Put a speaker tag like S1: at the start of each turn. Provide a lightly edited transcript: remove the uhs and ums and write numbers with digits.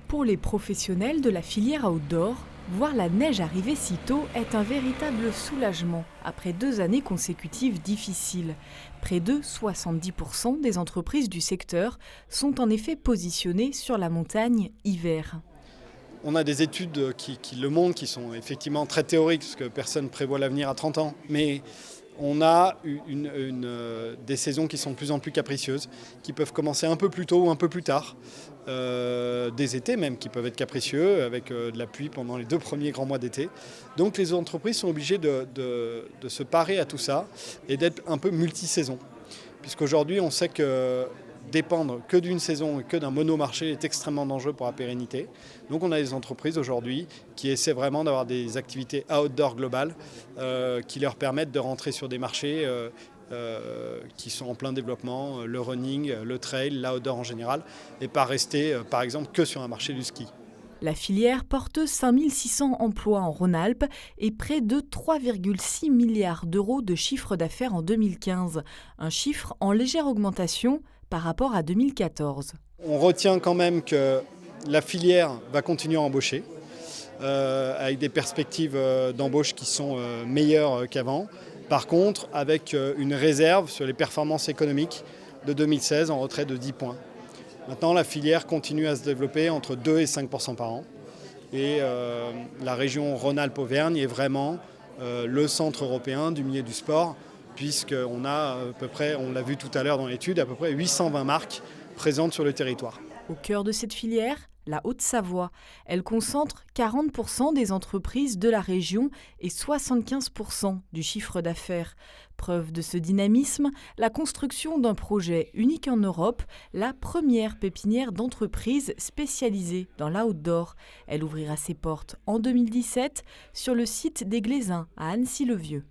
S1: Pour les professionnels de la filière outdoor, voir la neige arriver si tôt est un véritable soulagement après 2 années consécutives difficiles. Près de 70% des entreprises du secteur sont en effet positionnées sur la montagne hiver.
S2: On a des études qui le montrent, qui sont effectivement très théoriques, parce que personne ne prévoit l'avenir à 30 ans. Mais on a des saisons qui sont de plus en plus capricieuses, qui peuvent commencer un peu plus tôt ou un peu plus tard. Des étés même, qui peuvent être capricieux, avec de la pluie pendant les 2 premiers grands mois d'été. Donc les entreprises sont obligées de se parer à tout ça et d'être un peu multi-saison. Puisqu'aujourd'hui, on sait que dépendre que d'une saison et que d'un monomarché est extrêmement dangereux pour la pérennité. Donc on a des entreprises aujourd'hui qui essaient vraiment d'avoir des activités outdoor globales qui leur permettent de rentrer sur des marchés qui sont en plein développement, le running, le trail, l'outdoor en général, et pas rester par exemple que sur un marché du ski.
S1: La filière porte 5600 emplois en Rhône-Alpes et près de 3,6 milliards d'euros de chiffre d'affaires en 2015, un chiffre en légère augmentation par rapport à 2014.
S2: On retient quand même que la filière va continuer à embaucher, avec des perspectives d'embauche qui sont meilleures qu'avant. Par contre, avec une réserve sur les performances économiques de 2016 en retrait de 10 points. Maintenant, la filière continue à se développer entre 2 et 5% par an. Et la région Rhône-Alpes-Auvergne est vraiment le centre européen du milieu du sport, puisqu'on a à peu près, on l'a vu tout à l'heure dans l'étude, à peu près 820 marques présentes sur le territoire.
S1: Au cœur de cette filière, la Haute-Savoie. Elle concentre 40% des entreprises de la région et 75% du chiffre d'affaires. Preuve de ce dynamisme, la construction d'un projet unique en Europe, la première pépinière d'entreprise spécialisée dans l'outdoor. Elle ouvrira ses portes en 2017 sur le site des Glaisins à Annecy-le-Vieux.